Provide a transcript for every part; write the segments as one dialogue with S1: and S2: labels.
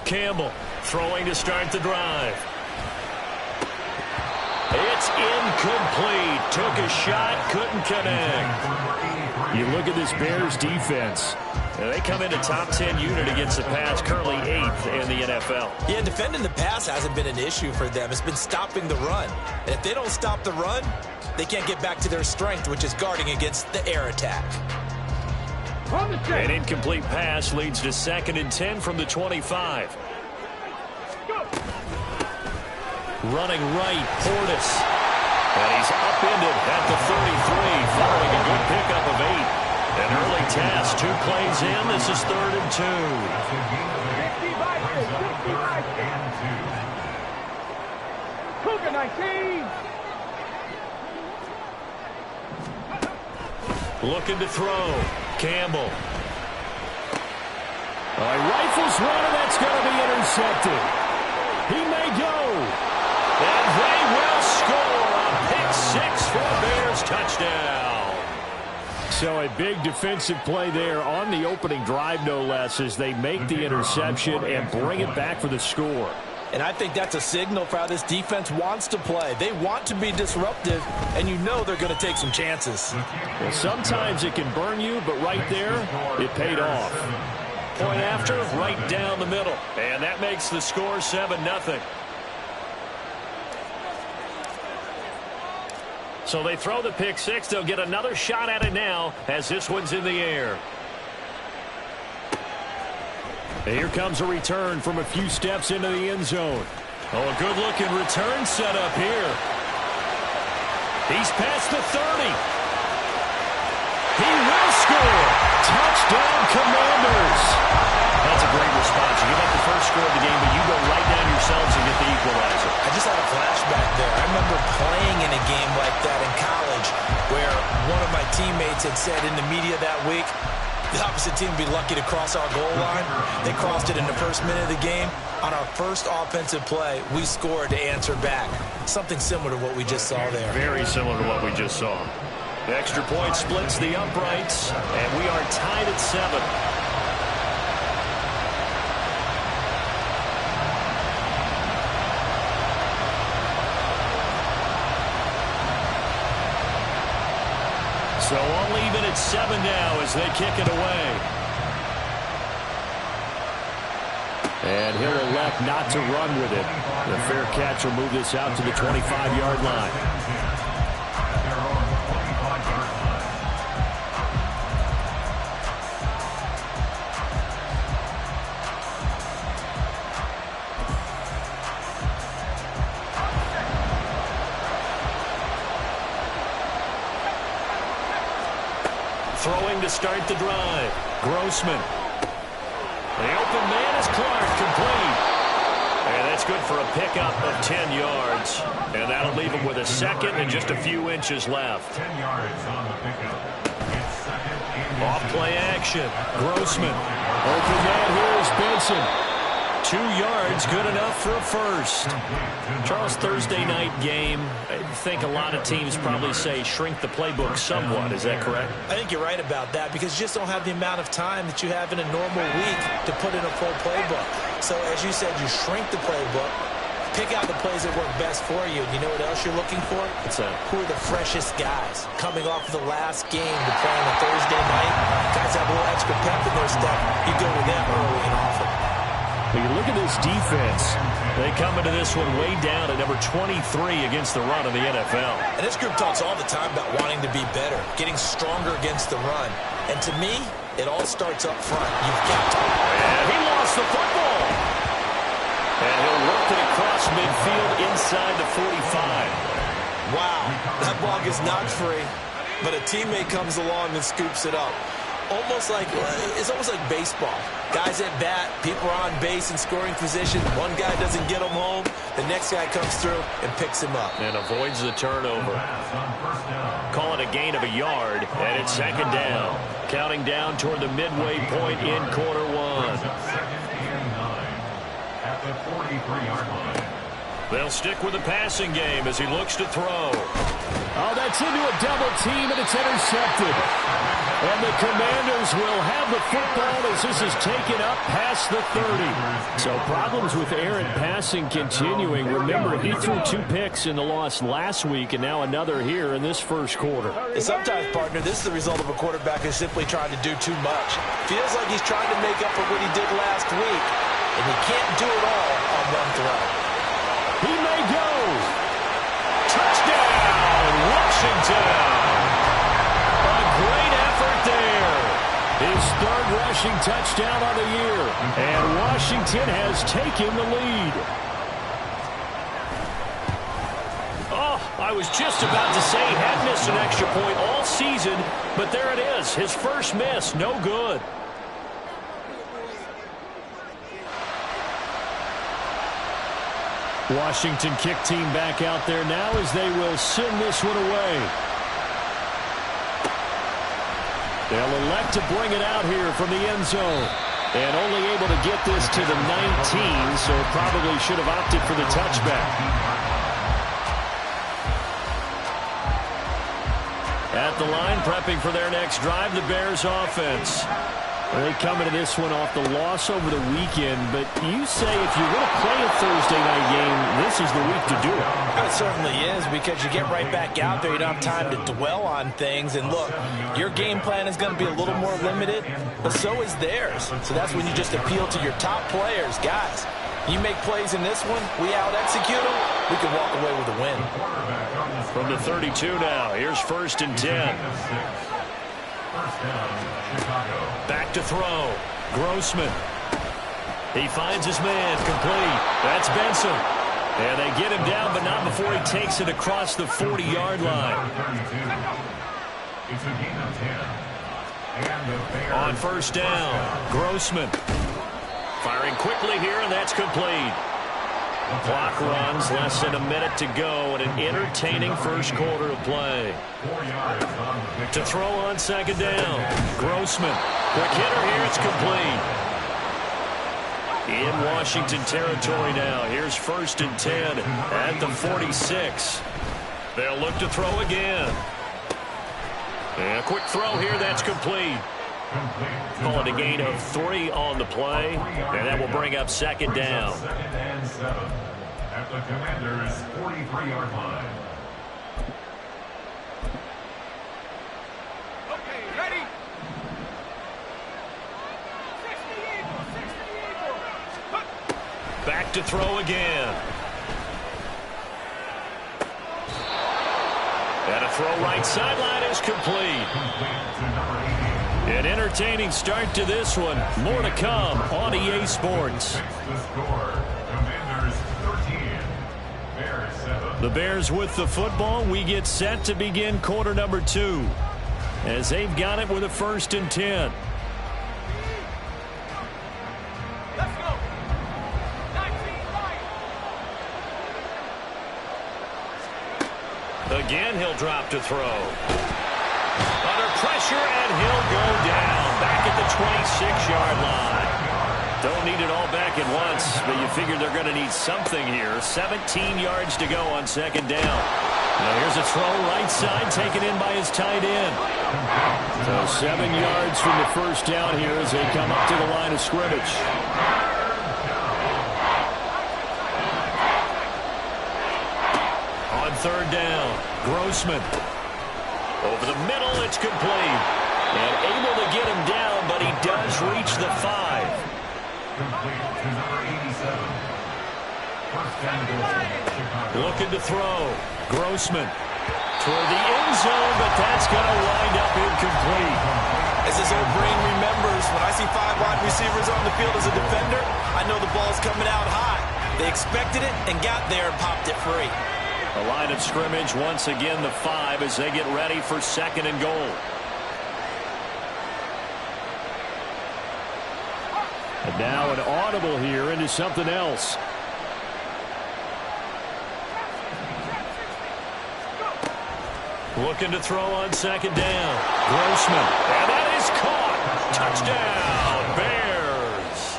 S1: Campbell throwing to start the drive. It's incomplete. Took a shot, couldn't connect.
S2: You look at this Bears defense.
S1: They come into top 10 unit against the pass, currently 8th in the NFL.
S3: Yeah, defending the pass hasn't been an issue for them. It's been stopping the run. And if they don't stop the run, they can't get back to their strength, which is guarding against the air attack.
S1: An incomplete pass leads to 2nd and 10 from the 25. Running right, Portis. And he's upended at the 33, following a good pickup of 8. An early task, 2 plays in. This is 3rd and 2.
S4: Cougar 19.
S1: Looking to throw. Campbell.
S2: Rifles one, and that's going to be intercepted. He may go.
S1: And they will score a pick 6 for a Bears touchdown.
S2: So a big defensive play there on the opening drive, no less, as they make the interception and bring it back for the score.
S3: And I think that's a signal for how this defense wants to play. They want to be disruptive, and you know they're going to take some chances.
S2: Well, sometimes it can burn you, but right there, it paid off.
S1: Point after, right down the middle. And that makes the score 7-0. So they throw the pick 6. They'll get another shot at it now as this one's in the air.
S2: Here comes a return from a few steps into the end zone.
S1: Oh, a good-looking return set up here. He's past the 30. He will score.
S2: Touchdown, Commanders.
S1: That's a great response. You give up the first score of the game, but you go right down yourselves and get the equalizer.
S3: I just had a flashback there. I remember playing in a game like that in college where one of my teammates had said in the media that week, the opposite team would be lucky to cross our goal line. They crossed it in the first minute of the game. On our first offensive play, we scored to answer back. Something similar to what we just saw there.
S1: Very similar to what we just saw. The extra point splits the uprights, and we are tied at 7. So all even at 7 now as they kick it away.
S2: And he'll elect not to run with it. The fair catch will move this out to the 25-yard line.
S1: Throwing to start the drive. Grossman. The open man is Clark, complete. And that's good for a pickup of 10 yards. And that'll leave him with a 2nd and just a few inches left.
S5: 10 yards on the pickup. It's 2nd and
S1: Off play action. Grossman.
S2: Open man here is Benson.
S1: 2 yards, good enough for a first. Charles, Thursday night game, I think a lot of teams probably say shrink the playbook somewhat. Is that correct?
S3: I think you're right about that because you just don't have the amount of time that you have in a normal week to put in a full playbook. So as you said, you shrink the playbook, pick out the plays that work best for you. And you know what else you're looking for?
S1: What's that?
S3: Who are the freshest guys coming off of the last game to play on a Thursday night? Guys have a little extra pep in their step. You go with them early and often.
S2: When you look at this defense,
S1: they come into this one way down at number 23 against the run of the NFL.
S3: And this group talks all the time about wanting to be better, getting stronger against the run. And to me, it all starts up front. You've got to.
S1: And he lost the football. And he'll work it across midfield inside the 45.
S3: Wow, that ball gets knocked free, but a teammate comes along and scoops it up. It's almost like baseball. Guys at bat, people are on base in scoring position. One guy doesn't get him home. The next guy comes through and picks him up.
S1: And avoids the turnover. Call it a gain of a yard, and it's 2nd down. Counting down toward the midway point in quarter 1.
S5: Second and 9 at the 43-yard line.
S1: They'll stick with the passing game as he looks to throw.
S2: Oh, that's into a double team, and it's intercepted. And the Commanders will have the football as this is taken up past the 30. So problems with errant passing continuing. Remember, he threw 2 picks in the loss last week, and now another here in this first quarter.
S3: And sometimes, partner, this is the result of a quarterback who's simply trying to do too much. Feels like he's trying to make up for what he did last week, and he can't do it all on one throw.
S2: He may go.
S1: Touchdown, Washington. A great effort there.
S2: His 3rd rushing touchdown on the year. And Washington has taken the lead.
S1: Oh, I was just about to say he had missed an extra point all season, but there it is. His first miss, no good.
S2: Washington kick team back out there now as they will send this one away. They'll elect to bring it out here from the end zone. And only able to get this to the 19, so probably should have opted for the touchback.
S1: At the line, prepping for their next drive, the Bears offense.
S2: They come into this one off the loss over the weekend, but you say if you're going to play a Thursday night game, this is the week to do it.
S3: It certainly is, because you get right back out there. You don't have time to dwell on things. And look, your game plan is going to be a little more limited, but so is theirs. So that's when you just appeal to your top players. Guys, you make plays in this one, we out-execute them, we can walk away with a win.
S1: From the 32 now, here's 1st and 10. Back to throw. Grossman. He finds his man. Complete. That's Benson. And they get him down, but not before he takes it across the 40-yard line. On 1st down, Grossman. Firing quickly here, and that's complete. Clock runs, less than a minute to go, and an entertaining first quarter of play. To throw on 2nd down, Grossman. Quick hitter here, it's complete. In Washington territory now, here's 1st and 10 at the 46. They'll look to throw again. And a quick throw here, that's complete. Call it a gain of 3 on the play, and that will bring up 2nd down.
S5: At the Commanders' 43-yard line.
S4: Okay, ready? 60
S1: Back to throw again. And a throw right sideline is complete. An entertaining start to this one. More to come on EA Sports. The Bears with the football. We get set to begin quarter number 2 as they've got it with a 1st and 10.
S4: Let's go. 19 right.
S1: Again, he'll drop to throw. Under pressure, and he'll go down. Back at the 26-yard line. Don't need it all back at once, but you figure they're going to need something here. 17 yards to go on 2nd down. Now here's a throw right side taken in by his tight end.
S2: So 7 yards from the 1st down here as they come up to the line of scrimmage.
S1: On 3rd down, Grossman. Over the middle, it's complete. And able to get him down, but he does reach the 5.
S5: Complete to number 87. 1st and goal,
S1: Looking to throw. Grossman toward the end zone, but that's going to wind up incomplete.
S3: As his old brain remembers, when I see 5 wide receivers on the field as a defender, I know the ball's coming out high. They expected it and got there and popped it free.
S1: A line of scrimmage, once again the 5 as they get ready for 2nd and goal.
S2: And now an audible here into something else.
S1: Looking to throw on 2nd down. Grossman. And that is caught. Touchdown, Bears.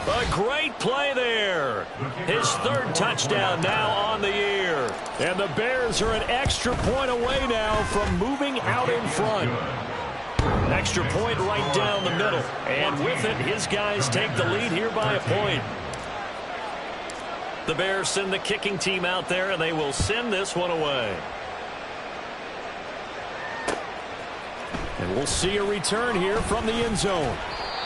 S1: A great play there. His third touchdown now on the year.
S2: And the Bears are an extra point away now from moving out in front.
S1: Extra point right down the middle. And with it, his guys take the lead here by a point. The Bears send the kicking team out there, and they will send this one away.
S2: And we'll see a return here from the end zone.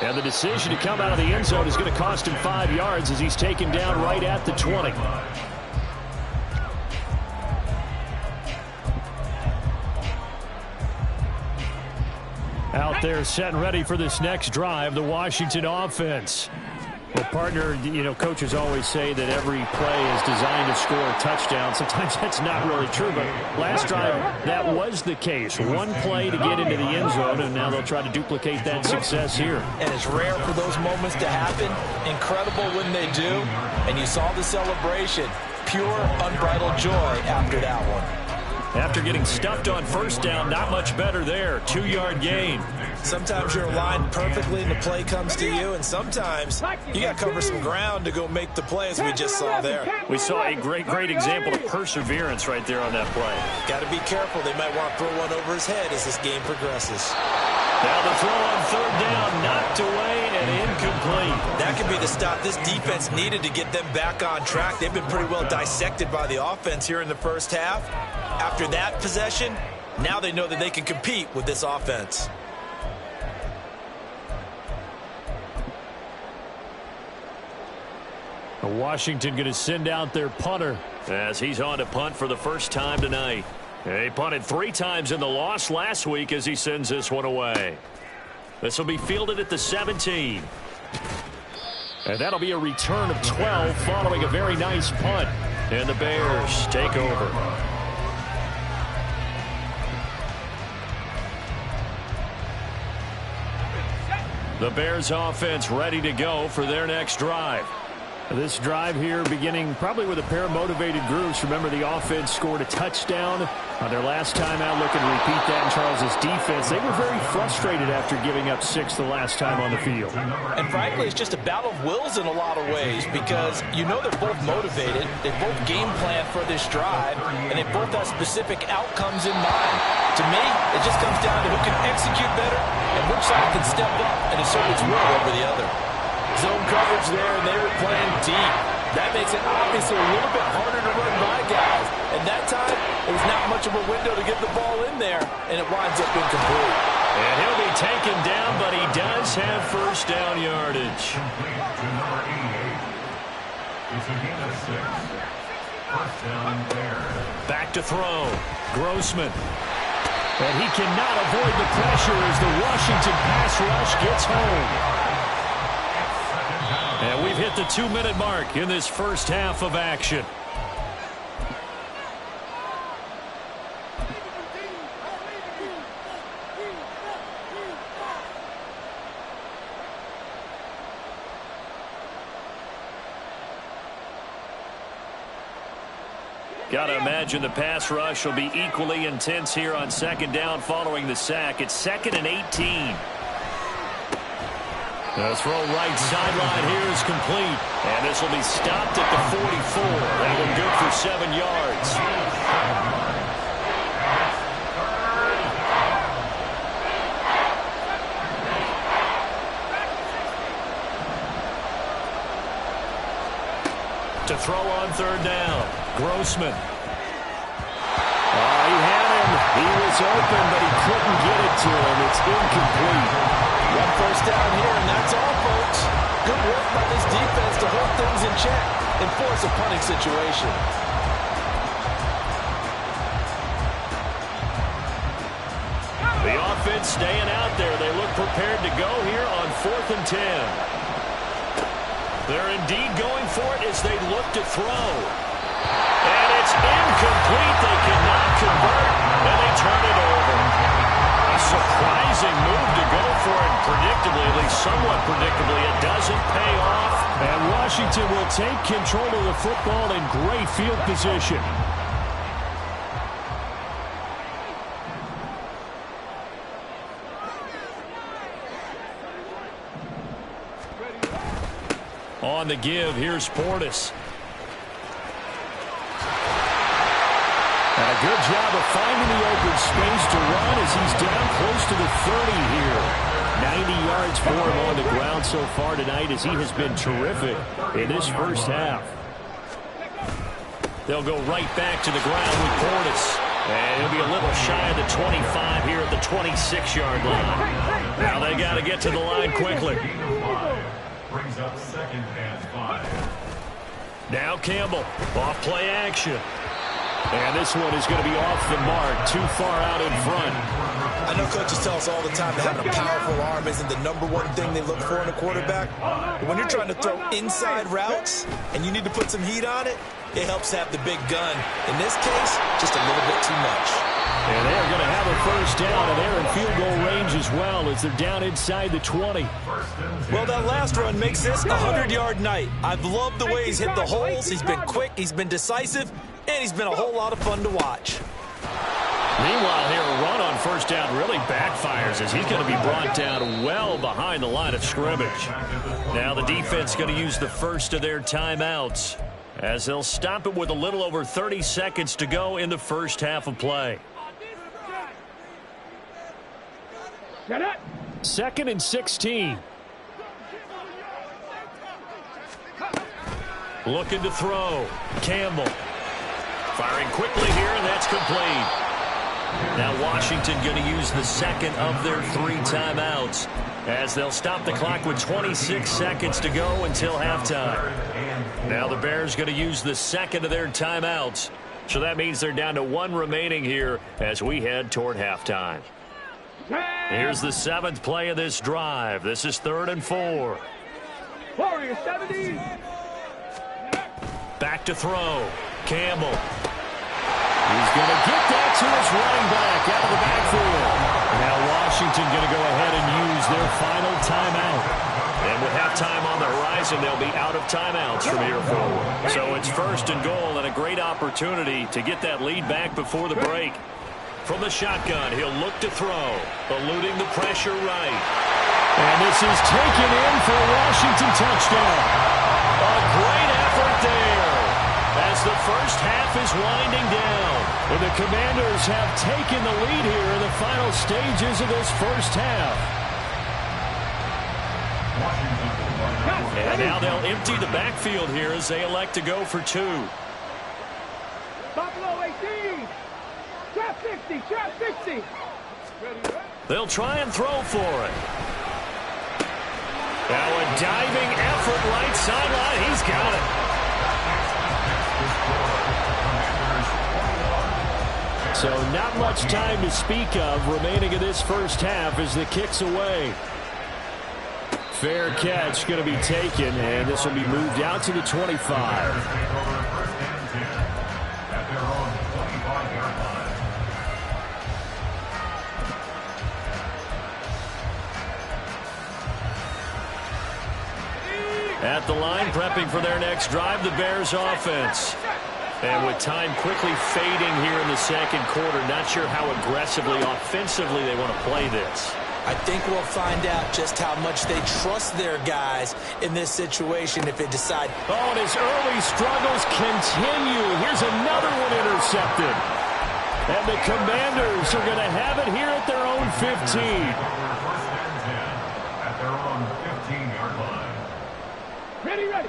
S2: And the decision to come out of the end zone is going to cost him 5 yards as he's taken down right at the 20. Out there set and ready for this next drive, the Washington offense. Well, partner, you know, coaches always say that every play is designed to score a touchdown. Sometimes that's not really true, but last drive, that was the case. One play to get into the end zone, and now they'll try to duplicate that success here.
S3: And it's rare for those moments to happen. Incredible when they do. And you saw the celebration. Pure, unbridled joy after that one.
S1: After getting stuffed on first down, not much better there. 2-yard gain.
S3: Sometimes you're aligned perfectly and the play comes to you, and sometimes you got to cover some ground to go make the play, as we just saw there.
S1: We saw a great example of perseverance right there on that play.
S3: Got to be careful. They might want to throw one over his head as this game progresses.
S1: Now the throw on third down, knocked away and incomplete.
S3: That could be the stop this defense needed to get them back on track. They've been pretty well dissected by the offense here in the first half. After that possession, now they know that they can compete with this offense.
S2: Washington going to send out their punter
S1: as he's on to punt for the first time tonight. He punted 3 times in the loss last week as he sends this one away. This will be fielded at the 17. And that'll be a return of 12 following a very nice punt. And the Bears take over. The Bears offense ready to go for their next drive.
S2: This drive here beginning probably with a pair of motivated groups. Remember, the offense scored a touchdown on their last time out. Looking to repeat that in Charles's defense. They were very frustrated after giving up 6 the last time on the field.
S3: And frankly, it's just a battle of wills in a lot of ways, because you know they're both motivated. They both game plan for this drive, and they both have specific outcomes in mind. To me, it just comes down to who can execute better and which side can step up and assert its will over the other. Zone coverage there, and they were playing deep. That makes it obviously a little bit harder to run by guys. And that time, it was not much of a window to get the ball in there, and it winds up incomplete.
S1: And he'll be taken down, but he does have first down yardage. Back to throw. Grossman.
S2: And he cannot avoid the pressure as the Washington pass rush gets home.
S1: And we've hit the 2-minute mark in this first half of action. Got to imagine the pass rush will be equally intense here on second down following the sack. It's 2nd and 18. The throw right sideline here is complete. And this will be stopped at the 44. That one good for 7 yards. To throw on third down. Grossman.
S2: He had him. He was open, but he couldn't get it to him. It's incomplete.
S3: One first down here, and that's all, folks. Good work by this defense to hold things in check and force a punting situation.
S1: The offense staying out there. They look prepared to go here on 4th and 10. They're indeed going for it as they look to throw. And it's incomplete. They cannot convert, and they turn it over. A surprising move to go for it. Predictably, at least somewhat predictably, it doesn't pay off.
S2: And Washington will take control of the football in great field position.
S1: On the give, here's Portis.
S2: And a good job of finding the open space to run as he's down close to the 30 here. 90 yards for him on the ground so far tonight as he has been terrific in this first half.
S1: They'll go right back to the ground with Portis. And he'll be a little shy of the 25 here at the 26-yard line. Now they got to get to the line quickly.
S5: Brings up second and 5.
S1: Now Campbell, off play action.
S2: And this one is going to be off the mark, too far out in front.
S3: I know coaches tell us all the time that having a powerful arm isn't the #1 thing they look for in a quarterback. But when you're trying to throw inside routes and you need to put some heat on it, it helps have the big gun. In this case, just a little bit too much.
S2: And they're going to have a first down, and they're in field goal range as well as they're down inside the 20.
S3: Well, that last run makes this a 100-yard night. I've loved the way he's hit the holes. He's been quick, he's been decisive, and he's been a whole lot of fun to watch.
S1: Meanwhile, here a run on first down really backfires as he's going to be brought down well behind the line of scrimmage. Now the defense going to use the first of their timeouts as they'll stop it with a little over 30 seconds to go in the first half of play.
S2: Second and 16.
S1: Looking to throw. Campbell. Firing quickly here, and that's complete. Now Washington going to use the second of their 3 timeouts as they'll stop the clock with 26 seconds to go until halftime. Now the Bears going to use the second of their timeouts. So that means they're down to 1 remaining here as we head toward halftime. Here's the 7th play of this drive. This is 3rd and 4.
S4: Warrior 70.
S1: Back to throw. Campbell.
S2: He's going to get that to his running back out of the backfield. Now Washington going to go ahead and use their final timeout.
S1: And with halftime on the horizon, they'll be out of timeouts from here forward. So it's 1st and goal and a great opportunity to get that lead back before the break. From the shotgun, he'll look to throw, eluding the pressure right.
S2: And this is taken in for a Washington touchdown.
S1: A great effort there as the first half is winding down.
S2: And the Commanders have taken the lead here in the final stages of this first half.
S1: And now they'll empty the backfield here as they elect to go for 2.
S4: Buffalo 18. Trap 60. Trap 60.
S1: They'll try and throw for it. Now a diving effort right sideline. He's got it.
S2: So not much time to speak of remaining in this first half as the kick's away. Fair catch going to be taken, and this will be moved out to the 25.
S1: At the line, prepping for their next drive, the Bears offense. And with time quickly fading here in the second quarter, not sure how aggressively, offensively they want to play this.
S3: I think we'll find out just how much they trust their guys in this situation if they decide.
S2: Oh, and his early struggles continue. Here's another one intercepted. And the Commanders are going to have it here at their own 15.
S5: At their own 15-yard line.
S4: Ready, ready.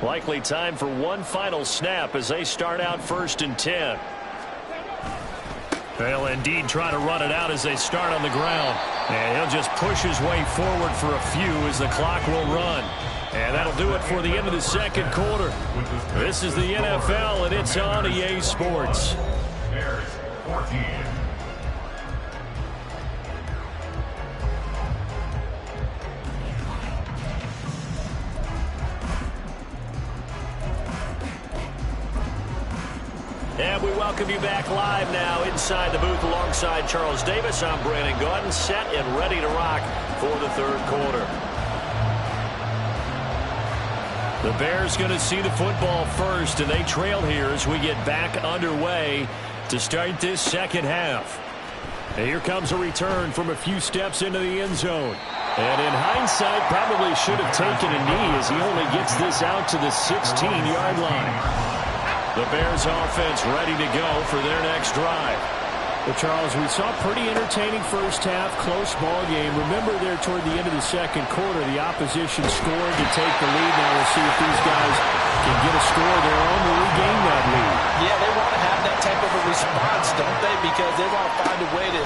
S1: Likely time for one final snap as they start out 1st and 10. They'll indeed try to run it out as they start on the ground. And he'll just push his way forward for a few as the clock will run. And that'll do it for the end of the second quarter. This is the NFL, and it's on EA Sports.
S5: Bears 14.
S1: And we welcome you back live now inside the booth alongside Charles Davis. I'm Brandon Gaudin, set and ready to rock for the third quarter. The Bears going to see the football first, and they trail here as we get back underway to start this second half. And here comes a return from a few steps into the end zone. And in hindsight, probably should have taken a knee as he only gets this out to the 16-yard line. The Bears offense ready to go for their next drive.
S2: Well, Charles, we saw a pretty entertaining first half, close ball game. Remember there toward the end of the second quarter, the opposition scored to take the lead. Now we'll see if these guys can get a score of their own to regain that lead.
S3: Yeah, they want to have that type of a response, don't they? Because they want to find a way to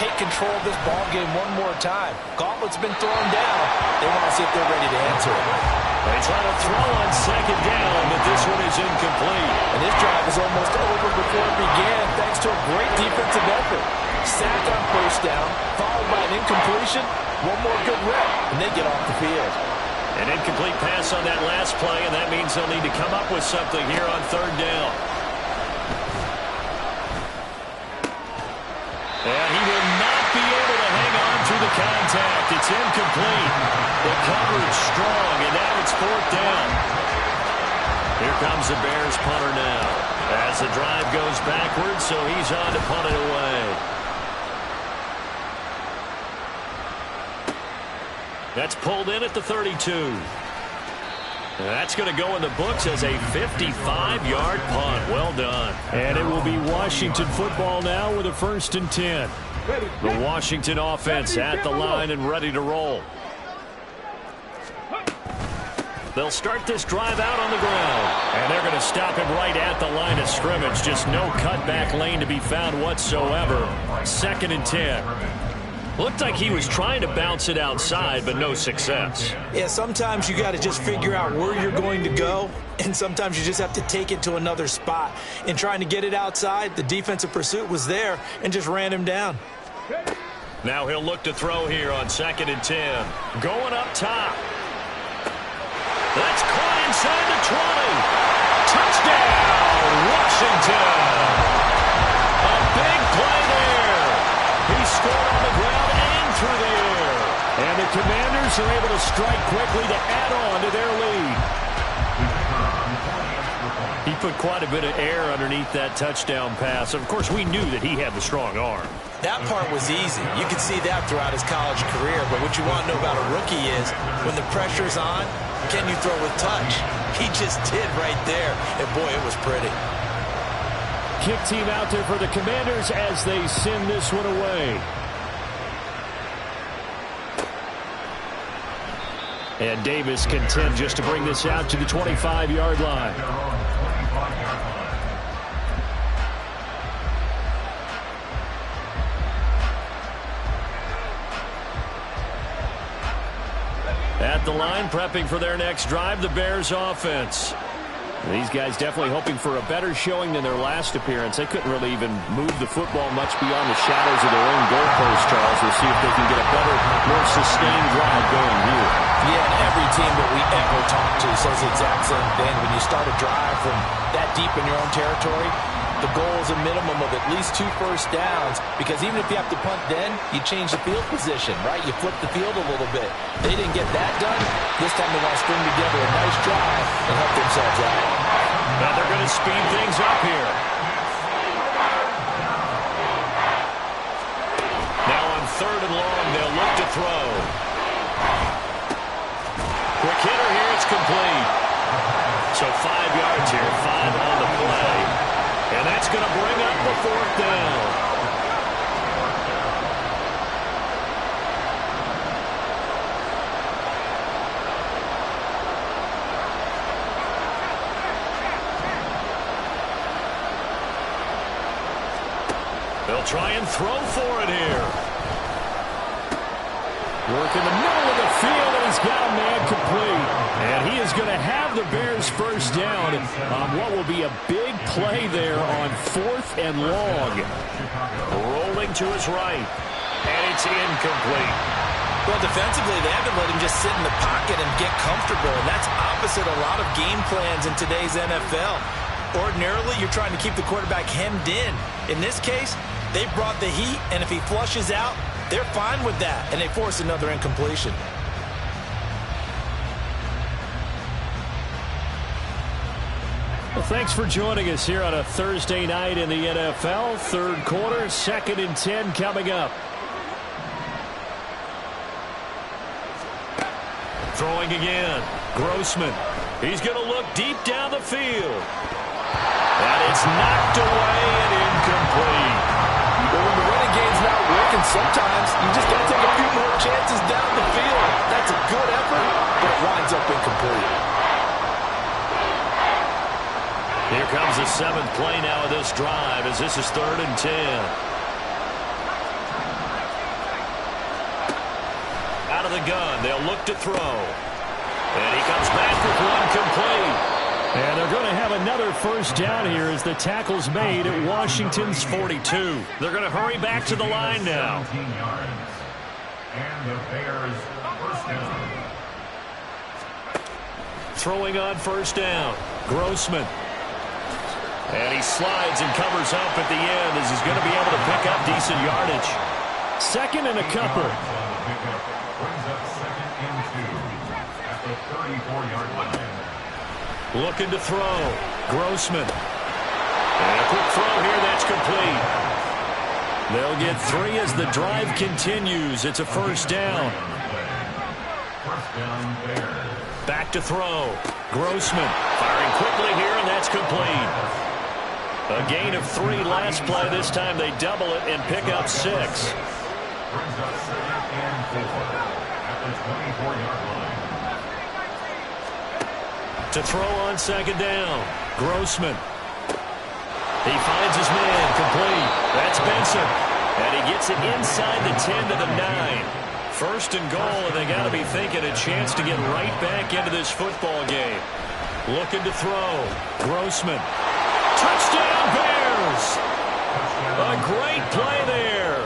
S3: take control of this ball game one more time. Gauntlet's been thrown down. They want to see if they're ready to answer it.
S1: They try to throw on second down, but this one is incomplete.
S3: And this drive is almost over before it began, thanks to a great defensive effort. Sack on first down, followed by an incompletion. One more good rep, and they get off the field.
S1: An incomplete pass on that last play, and that means they'll need to come up with something here on third down. And he will not be able to hang on through the contact. It's incomplete. The coverage strong, and now it's fourth down. Here comes the Bears punter now. As the drive goes backwards, so he's on to punt it away. That's pulled in at the 32. That's going to go in the books as a 55-yard punt. Well done.
S2: And it will be Washington football now with a 1st and 10.
S1: The Washington offense at the line and ready to roll. They'll start this drive out on the ground. And they're going to stop him right at the line of scrimmage. Just no cutback lane to be found whatsoever. 2nd and 10. Looked like he was trying to bounce it outside, but no success.
S3: Yeah, sometimes you got to just figure out where you're going to go, and sometimes you just have to take it to another spot. In trying to get it outside, the defensive pursuit was there and just ran him down.
S1: Now he'll look to throw here on 2nd and 10. Going up top. That's caught inside the 20. Touchdown, Washington. A big play there. He scored on the ground and through the air.
S2: And the Commanders are able to strike quickly to add on to their lead.
S1: He put quite a bit of air underneath that touchdown pass. Of course, we knew that he had the strong arm.
S3: That part was easy. You could see that throughout his college career. But what you want to know about a rookie is when the pressure's on, can you throw with touch? He just did right there. And, boy, it was pretty.
S2: Kick team out there for the Commanders as they send this one away. And Davis content just to bring this out to the 25-yard line.
S1: At the line, prepping for their next drive, the Bears offense.
S2: These guys definitely hoping for a better showing than their last appearance. They couldn't really even move the football much beyond the shadows of their own goalpost, Charles. We'll see if they can get a better, more sustained drive going here.
S3: Yeah, and every team that we ever talk to says the exact same thing. When you start a drive from that deep in your own territory, the goal is a minimum of at least 2 first downs, because even if you have to punt then, you change the field position, right? You flip the field a little bit. They didn't get that done. This time they want to string together a nice drive and help themselves out.
S1: Now they're going to speed things up here. Now on 3rd and long, they'll look to throw. Quick hitter here, it's complete. So 5 yards here, 5 on the play. And that's going to bring up the 4th down. They'll try and throw for it here.
S2: Work in the middle of the field, and he's got a man complete. And he is going to have the Bears first down on what will be a big play there on 4th and long.
S1: Rolling to his right. And it's incomplete.
S3: Well, defensively, they haven't let him just sit in the pocket and get comfortable. And that's opposite a lot of game plans in today's NFL. Ordinarily, you're trying to keep the quarterback hemmed in. In this case, they brought the heat, and if he flushes out, they're fine with that, and they force another incompletion.
S2: Well, thanks for joining us here on a Thursday night in the NFL. 3rd quarter, 2nd and 10 coming up.
S1: Throwing again. Grossman. He's going to look deep down the field. It's knocked away and incomplete.
S3: But when the running game's not working, sometimes you just got to take a few more chances down the field. That's a good effort, but it winds up incomplete.
S1: Here comes the 7th play now of this drive as this is 3rd and 10. Out of the gun, they'll look to throw. And he comes back with one complete.
S2: And they're going to have another first down here as the tackle's made at Washington's 42.
S1: They're going to hurry back to the line now.
S5: 17 yards. And the Bears first down.
S1: Throwing on first down, Grossman. And he slides and covers up at the end as he's going to be able to pick up decent yardage.
S2: 2nd and a couple.
S5: Brings up 2nd and 2 at the 34-yard line.
S1: Looking to throw. Grossman. And a quick throw here that's complete. They'll get 3 as the drive continues. It's a first down.
S5: First down, Bears.
S1: Back to throw. Grossman firing quickly here, and that's complete. A gain of 3 last play. This time they double it and pick up 6.
S5: Brings up 2nd and 4 at the 24-yard line.
S1: To throw on 2nd down. Grossman. He finds his man complete. That's Benson. And he gets it inside the 10 to the 9. 1st and goal, and they got to be thinking a chance to get right back into this football game. Looking to throw. Grossman. Touchdown, Bears! A great play there.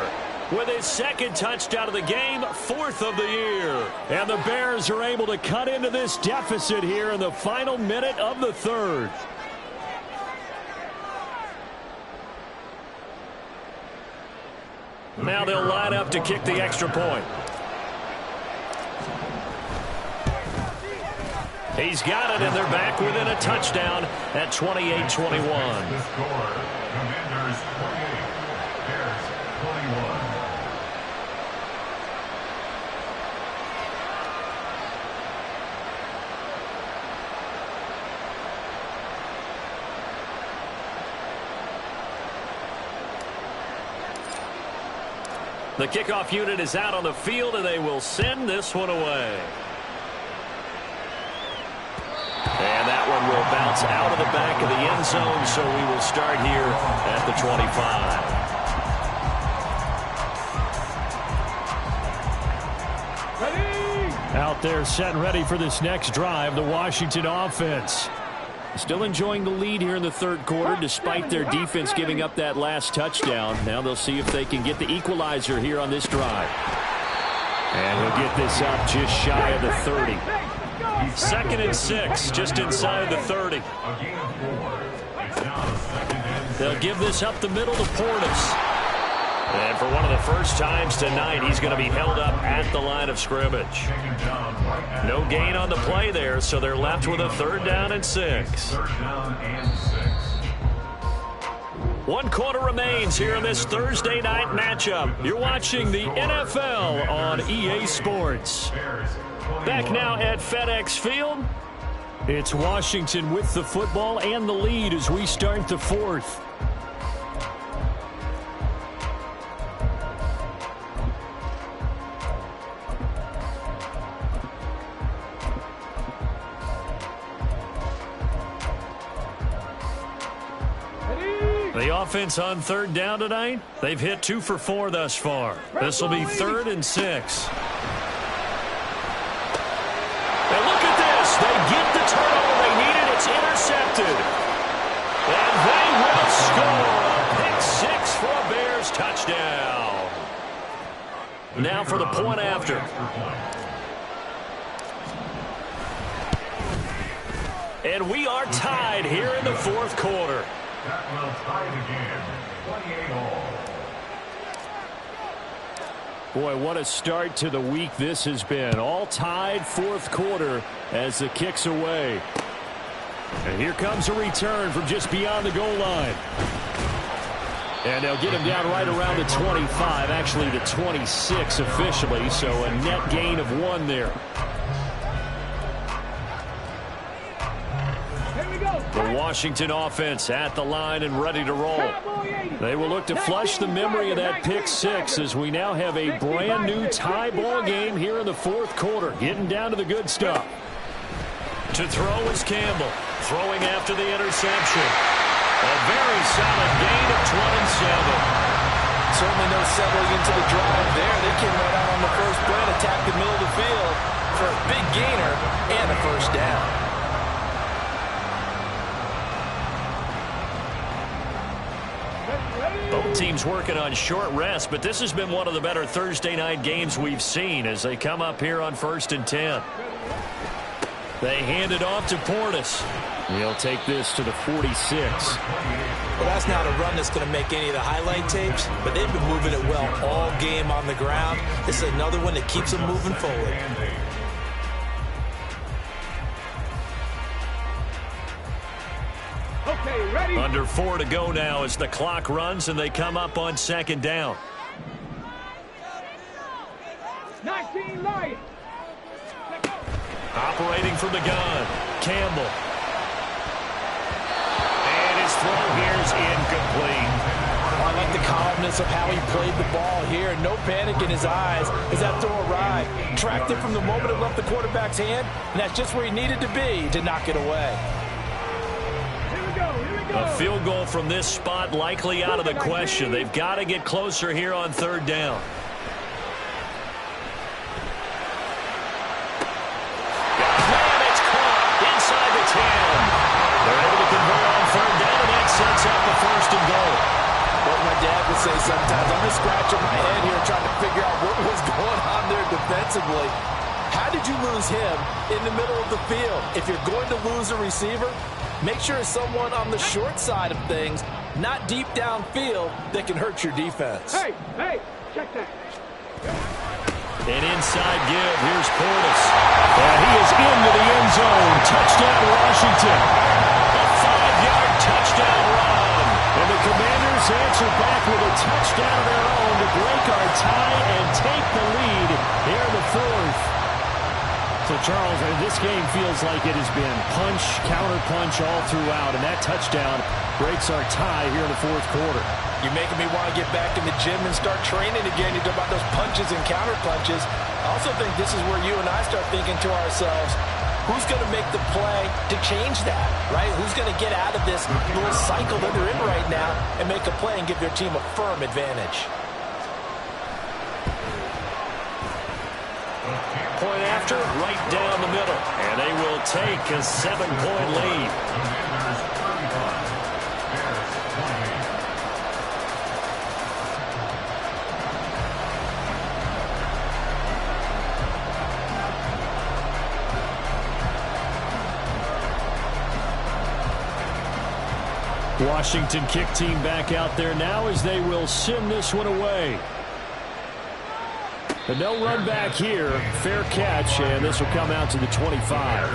S1: With his 2nd touchdown of the game, 4th of the year.
S2: And the Bears are able to cut into this deficit here in the final minute of the 3rd.
S1: Now they'll line up to kick the extra point. He's got it, and they're back within a touchdown at 28-21.
S5: The score, Commanders 28, Bears 21.
S1: The kickoff unit is out on the field, and they will send this one away. And that one will bounce out of the back of the end zone, so we will start here at the 25.
S2: Out there set and ready for this next drive, the Washington offense. Still enjoying the lead here in the 3rd quarter despite their defense giving up that last touchdown. Now they'll see if they can get the equalizer here on this drive. And he'll get this up just shy of the 30.
S1: 2nd and 6, just inside the 30. They'll give this up the middle to Portis. And for one of the first times tonight, he's going to be held up at the line of scrimmage. No gain on the play there, so they're left with a 3rd down and 6. 1 quarter remains here in this Thursday night matchup. You're watching the NFL on EA Sports. Back now at FedEx Field.
S2: It's Washington with the football and the lead as we start the 4th.
S1: The offense on 3rd down tonight, they've hit 2 for 4 thus far. This will be 3rd and 6. And look at this. They get the turnover they needed. It's intercepted. And they will score a pick 6 for a Bears touchdown. Now for the point after. And we are tied here in the 4th quarter.
S5: That will tie it again, 28 all.
S2: Boy, what a start to the week this has been. All tied 4th quarter as the kick's away. And here comes a return from just beyond the goal line. And they'll get him down right around the 25, actually the 26 officially, so a net gain of 1 there. The
S1: The Washington offense at the line and ready to roll.
S2: They will look to flush the memory of that pick six as we now have a brand new tie ball game here in the fourth quarter. Getting down to the good stuff.
S1: To throw is Campbell. Throwing after the interception. A very solid gain of 27.
S3: Certainly no settling into the drive there. They came right out on the first play and attacked the middle of the field for a big gainer and a first down.
S1: Both teams working on short rest, but this has been one of the better Thursday night games we've seen as they come up here on 1st and 10. They hand it off to Portis.
S2: He'll take this to the 46.
S3: Well, that's not a run that's going to make any of the highlight tapes, but they've been moving it well all game on the ground. This is another one that keeps them moving forward.
S4: Okay, ready?
S1: Under 4 to go now as the clock runs and they come up on 2nd down.
S4: 19 light.
S1: Operating from the gun, Campbell. And his throw here is incomplete.
S3: I like the calmness of how he played the ball here. No panic in his eyes as that throw arrived. Tracked it from the moment it left the quarterback's hand, and that's just where he needed to be to knock it away.
S4: Here we go, here we go.
S1: A field goal from this spot likely out of the question. They've got to get closer here on 3rd down. Man, it's caught inside the 10. They're able to convert on 3rd down, and that sets up the 1st and goal.
S3: What my dad would say sometimes, I'm just scratching my head here trying to figure out what was going on there defensively. How did you lose him in the middle of the field? If you're going to lose a receiver, make sure it's someone on the short side of things, not deep downfield, that can hurt your defense.
S4: Hey, check that.
S1: An inside give. Here's Portis. And he is into the end zone. Touchdown, Washington. A 5-yard touchdown run.
S2: And the Commanders answer back with a touchdown of their own to break our tie and take the lead here in the 4th. So, Charles, this game feels like it has been punch, counter-punch all throughout, and that touchdown breaks our tie here in the 4th quarter.
S3: You're making me want to get back in the gym and start training again. You talk about those punches and counter-punches. I also think this is where you and I start thinking to ourselves, who's going to make the play to change that, right? Who's going to get out of this little cycle that they're in right now and make a play and give their team a firm advantage?
S1: Point after, right down the middle. And they will take a 7-point lead.
S2: Washington kick team back out there now as they will send this one away. But no run back here. Fair catch, and this will come out to the 25.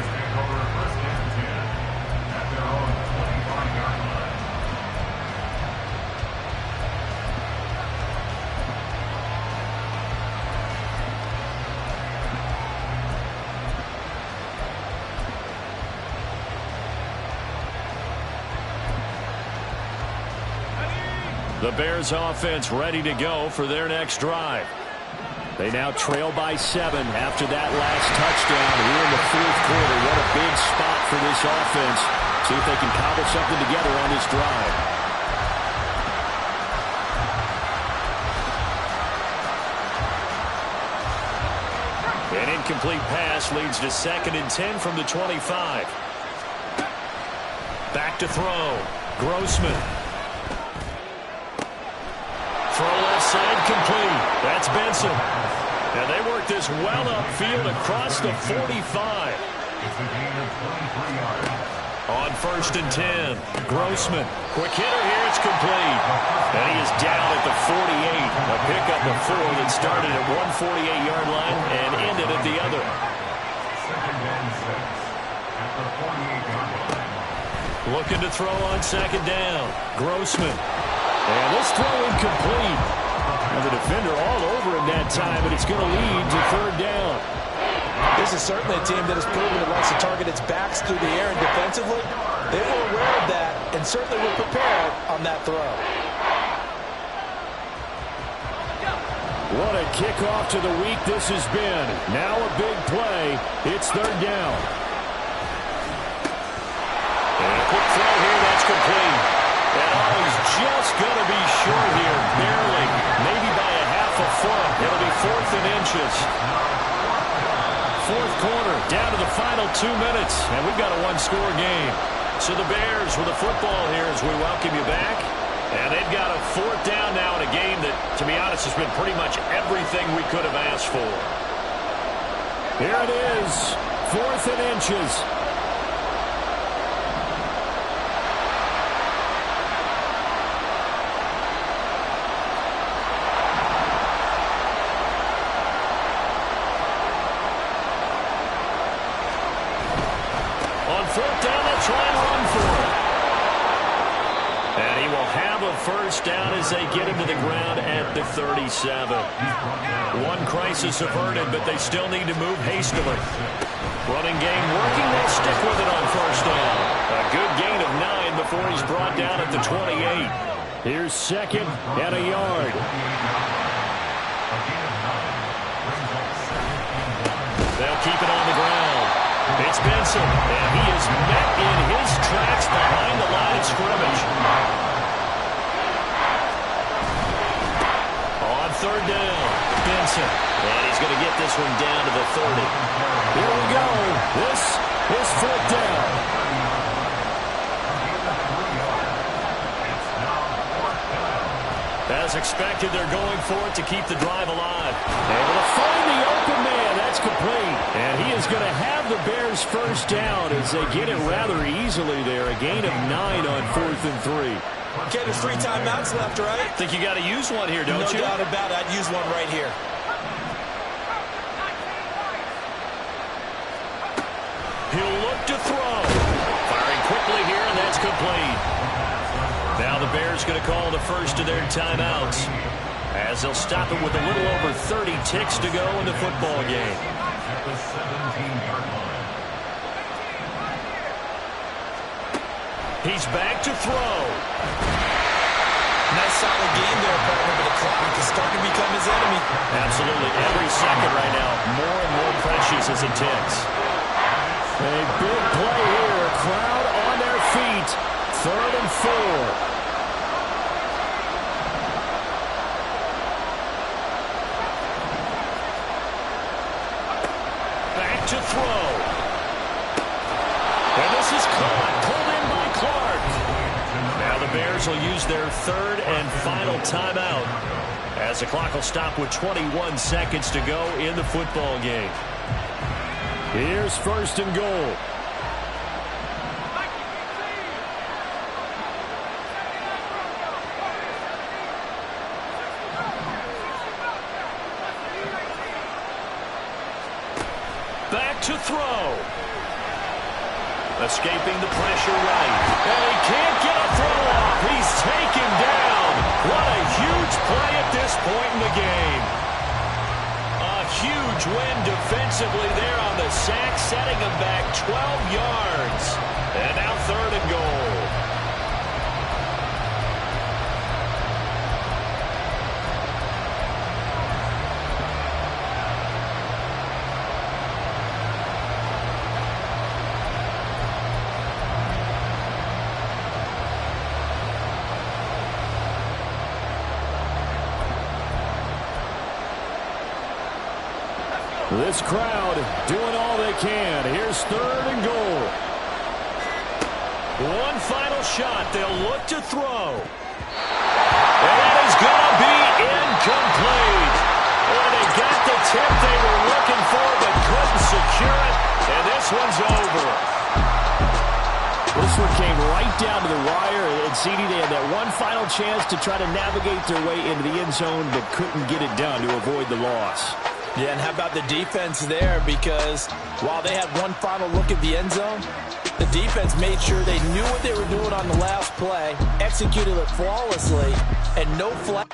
S1: The Bears offense ready to go for their next drive.
S2: They now trail by 7 after that last touchdown here in the 4th quarter. What a big spot for this offense. See if they can cobble something together on this drive.
S1: An incomplete pass leads to 2nd and 10 from the 25. Back to throw. Grossman. Throw left side complete. That's Benson. And they work this well upfield across the 45.
S5: It's a gain of 23 yards.
S1: On 1st and 10, Grossman. Quick hitter here, it's complete. And he is down at the 48. A pickup of 4 that started at 148-yard line and ended at the other.
S5: 2nd and 6 at the 48-yard line.
S1: Looking to throw on 2nd down. Grossman. And this throw incomplete.
S2: And the defender all over him that time, but it's going to lead to third down.
S3: This is certainly a team that has proven it likes to target its backs through the air and defensively. They were aware of that and certainly were prepared on that throw.
S2: What a kickoff to the week this has been. Now a big play. It's third down.
S1: And a quick throw here, that's complete. And he's just going to be short here, barely, maybe by a half a foot. It'll be 4th and inches. Fourth quarter, down to the final 2 minutes, and we've got a one-score game. So the Bears with the football here as we welcome you back. And they've got a 4th down now in a game that, to be honest, has been pretty much everything we could have asked for.
S2: Here it is, 4th and inches.
S1: On 4th down, they'll try and run for it. And he will have a first down as they get him to the ground at the 37. One crisis averted, but they still need to move hastily. Running game working. They'll stick with it on first down. A good gain of 9 before he's brought down at the 28.
S2: Here's 2nd and a yard.
S1: They'll keep it on the ground. It's Benson, and he is met in his tracks behind the line of scrimmage. On 3rd down, Benson, and he's going to get this one down to the 30.
S2: Here we go. This is 4th down.
S1: As expected, they're going for it to keep the drive alive.
S2: Able to find the open man. That's complete. And he is going to have the Bears first down as they get it rather easily there. A gain of 9 on 4th and 3.
S3: Okay, there's 3 timeouts left, right?
S1: Think you got to use one here, don't you?
S3: No doubt about it. I'd use one right here.
S1: He'll look to throw. Firing quickly here, and that's complete. Now the Bears going to call the first of their timeouts as they'll stop it with a little over 30 ticks to go in the football game.
S5: At the 17-yard line.
S1: He's back to throw.
S3: Nice solid game there, partner, but the clock is starting to become his enemy.
S1: Absolutely. Every second right now, more and more precious as it ticks.
S2: A big play here. A crowd on their feet. 3rd and 4.
S1: To throw. And this is caught. Pulled in by Clark. Now the Bears will use their 3rd and final timeout as the clock will stop with 21 seconds to go in the football game.
S2: Here's 1st and goal.
S1: Back to throw. Escaping the pressure right. And he can't get a throw off. He's taken down. What a huge play at this point in the game. A huge win defensively there on the sack, setting him back 12 yards. And now 3rd and goal.
S2: This crowd doing all they can. Here's 3rd and goal.
S1: One final shot. They'll look to throw. And that is going to be incomplete. And they got the tip they were looking for but couldn't secure it. And this one's over.
S2: This one came right down to the wire. And CD, they had that one final chance to try to navigate their way into the end zone but couldn't get it done to avoid the loss.
S3: Yeah, and how about the defense there? Because while they had one final look at the end zone, the defense made sure they knew what they were doing on the last play, executed it flawlessly, and no flag.